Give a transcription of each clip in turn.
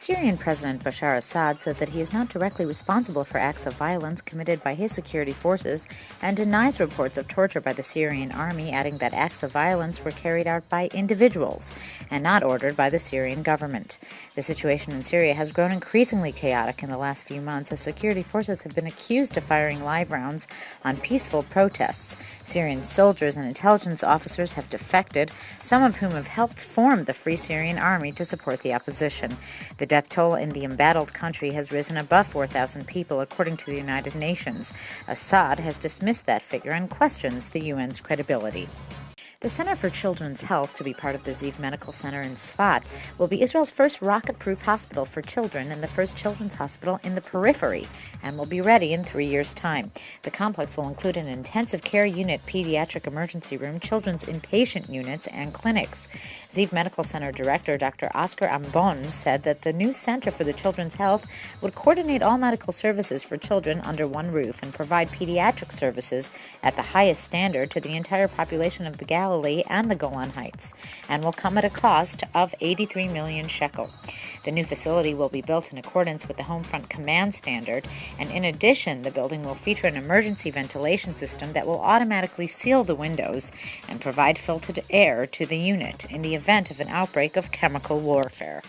Syrian President Bashar Assad said that he is not directly responsible for acts of violence committed by his security forces and denies reports of torture by the Syrian army, adding that acts of violence were carried out by individuals and not ordered by the Syrian government. The situation in Syria has grown increasingly chaotic in the last few months as security forces have been accused of firing live rounds on peaceful protests. Syrian soldiers and intelligence officers have defected, some of whom have helped form the Free Syrian Army to support the opposition. The death toll in the embattled country has risen above 4,000 people, according to the United Nations. Assad has dismissed that figure and questions the UN's credibility. The Center for Children's Health, to be part of the Ziv Medical Center in Sfat, will be Israel's first rocket-proof hospital for children and the first children's hospital in the periphery, and will be ready in 3 years' time. The complex will include an intensive care unit, pediatric emergency room, children's inpatient units, and clinics. Ziv Medical Center Director Dr. Oscar Ambon said that the new Center for the Children's Health would coordinate all medical services for children under one roof and provide pediatric services at the highest standard to the entire population of the Galilee and the Golan Heights, and will come at a cost of 83 million shekel. The new facility will be built in accordance with the Homefront Command Standard, and in addition, the building will feature an emergency ventilation system that will automatically seal the windows and provide filtered air to the unit in the event of an outbreak of chemical warfare.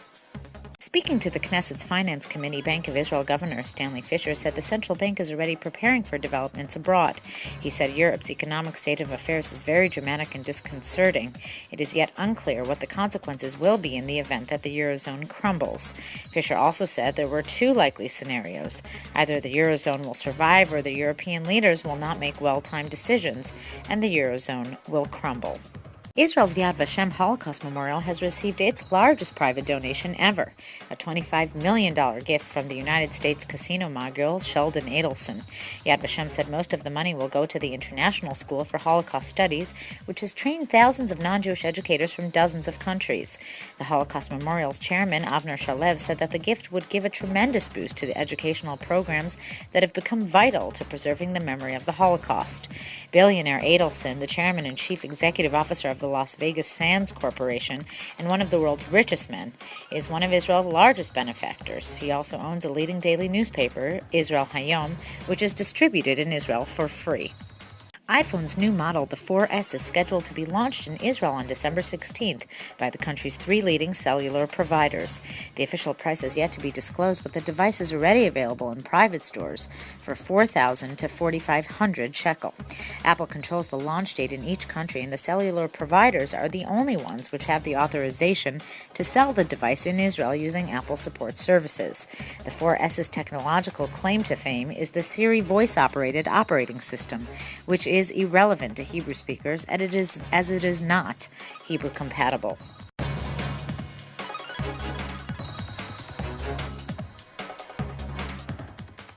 Speaking to the Knesset's Finance Committee, Bank of Israel Governor Stanley Fischer said the central bank is already preparing for developments abroad. He said Europe's economic state of affairs is very dramatic and disconcerting. It is yet unclear what the consequences will be in the event that the Eurozone crumbles. Fischer also said there were two likely scenarios. Either the Eurozone will survive or the European leaders will not make well-timed decisions, and the Eurozone will crumble. Israel's Yad Holocaust Memorial has received its largest private donation ever, a $25 million gift from the United States casino mogul Sheldon Adelson. Yad Vashem said most of the money will go to the International School for Holocaust Studies, which has trained thousands of non-Jewish educators from dozens of countries. The Holocaust Memorial's chairman, Avner Shalev, said that the gift would give a tremendous boost to the educational programs that have become vital to preserving the memory of the Holocaust. Billionaire Adelson, the chairman and chief executive officer of the Las Vegas Sands Corporation and one of the world's richest men, is one of Israel's largest benefactors. He also owns a leading daily newspaper, Israel Hayom, which is distributed in Israel for free. iPhone's new model, the 4S, is scheduled to be launched in Israel on December 16th by the country's three leading cellular providers. The official price is yet to be disclosed, but the device is already available in private stores for 4,000 to 4,500 shekel. Apple controls the launch date in each country, and the cellular providers are the only ones which have the authorization to sell the device in Israel using Apple support services. The 4S's technological claim to fame is the Siri voice-operated operating system, which is irrelevant to Hebrew speakers as it is not Hebrew compatible.